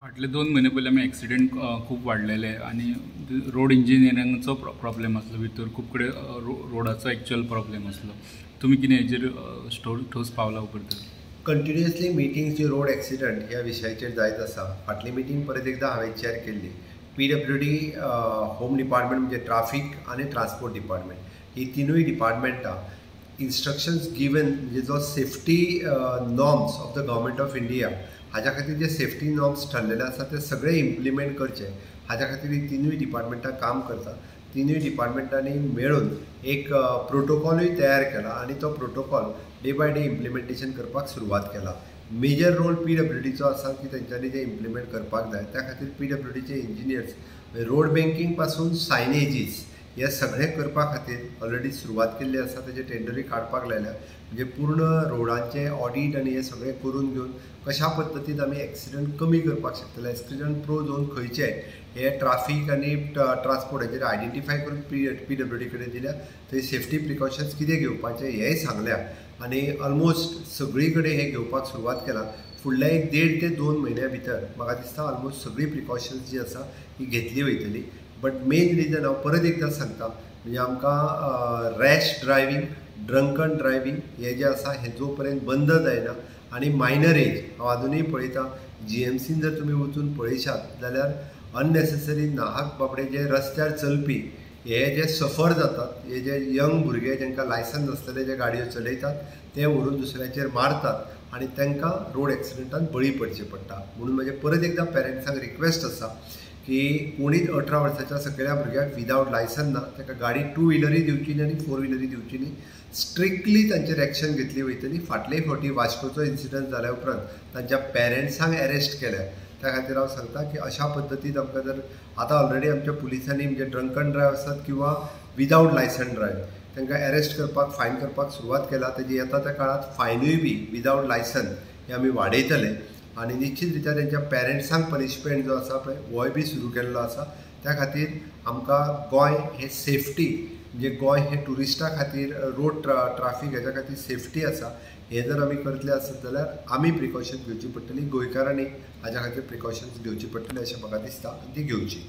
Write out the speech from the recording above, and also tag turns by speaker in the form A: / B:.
A: फाटले 2 महिने पयलीं आमी एक्सिडेंट खूब वाडलेले आनी रोड इंजिनियरिंगाचो प्रॉब्लेम आसलो भितर खूब कडेन रोडाचो एक्चुअल प्रॉब्लेम आसलो. तुमी कितें हेजेर ठोस पावलां उखलतात?
B: कंटिन्युअसली मिटिंग्स जी रोड एक्सिडंट ह्या विशयाचेर जायत आसा. फाटली मिटींग परत एकदा हांवें चॅर केल्ली. PWD होम डिपार्टमेंट म्हणजे ट्राफीक आनी ट्रान्सपोर्ट डिपार्टमेंट ही तिनूय डिपार्टमेंटां इन्स्ट्रक्शन्स गिवन म्हणजे जो safety norms of the government of India हाज्या खातीर जे सेफ्टी नॉर्म्स ठरलेले आसा ते सगळे इम्प्लिमेंट करचे हाज्या खातीर ही तिनूय डिपार्टमेंटां काम करता. तिनूय डिपार्टमेंटांनी मेळून एक प्रोटोकॉलूय तयार केला आनी तो protocol day by day implementation करपाक सुरवात केला. मेजर रोल PWDचो आसा की तेंच्यांनी जे इम्प्लिमेंट करपाक जाय त्या खातीर PWDचे इंजिनियर्स रोड बँकिंग पासून सायनेजीस हे सगळे करपा खातीर ऑलरेडी सुरवात केल्ली आसा. तेजे टेंडरी काडपाक लायल्या म्हणजे पूर्ण रोडांचे ऑडिट आनी हे सगळे करून घेवन कशा पद्दतीन आमी एक्सिडंट कमी करपाक शकतले. एक्सिडंट प्रो झोन खंयचे हे ट्राफीक आनी ट्रान्सपोर्ट हेजेर आयडेंटिफाय करून PWD कडेन दिल्या. थंय सेफ्टी प्रिकॉशन्स कितें घेवपाचे हेंय सांगल्या आनी ऑलमोस्ट सगळी कडेन हे घेवपाक सुरवात केला. फुडल्या 1.5 ते 2 म्हयन्या भितर म्हाका दिसता ऑलमोस्ट सगळी प्रिकॉशन्स जी आसा ही घेतली वयतली. बट मेन रिजन हांव परत एकदां सांगता म्हणजे आमकां रॅश ड्रायवींग ड्रंकन ड्रायवींग हे जे आसा हे जो पर्यंत बंद जायना आनी मायनर एज हांव आजुनूय पळयता GMCन जर तुमी वचून पळयशात जाल्यार अननेसेसरी नाहक बाबडे जे रस्त्यार चलपी हे जे सफर जातात हे जे यंग भुरगे जांकां लायसन्स नासलेले जे गाडयो चलयतात ते व्हरून दुसऱ्याचेर मारतात आनी तांकां रोड एक्सिडंटान बळी पडचे पडटा. म्हणून म्हजे परत एकदां पेरंट्सांक रिक्वेस्ट आसा की कोणीच 18 वर्साच्या सकयल्या भुरग्याक विदावट लायसन ना ताका गाडी 2 व्हिलरी दिवची न्ही आनी 4 व्हिलरी दिवची न्ही. स्ट्रिक्टली तांचेर एक्शन घेतली वयतली. फाटले फावटी वास्कोचो इन्सिडंट जाल्या उपरांत तांच्या पेरंट्सांक अरेस्ट केल्या. त्या खातीर हांव सांगता की अशा पद्दतीन आमकां जर आतां ऑलरेडी आमच्या पुलिसांनी म्हणजे ड्रंकन ड्रायव्ह आसात किंवा विदावट लायसन ड्रायव्ह तांकां अरेस्ट करपाक फायन करपाक सुरवात केला. तेजी येता त्या काळात फायनूय बी विदावट लायसन हे आमी वाडयतले आनी निश्चित रित्या तेंच्या पेरंट्सांक पनिशमेंट जो आसा पळय होय बी सुरू केल्लो आसा. त्या खातीर आमकां गोंय हे सेफ्टी म्हणजे गोंय हे ट्युरिस्टां खातीर रोड ट्राफीक हेच्या खातीर सेफ्टी आसा. हे जर आमी करतले आसत जाल्यार आमी प्रिकॉशन्स घेवची पडटली. गोंयकारांनी हाज्या खातीर प्रिकॉशन्स घेवची पडटली अशें म्हाका दिसता आनी ती घेवची.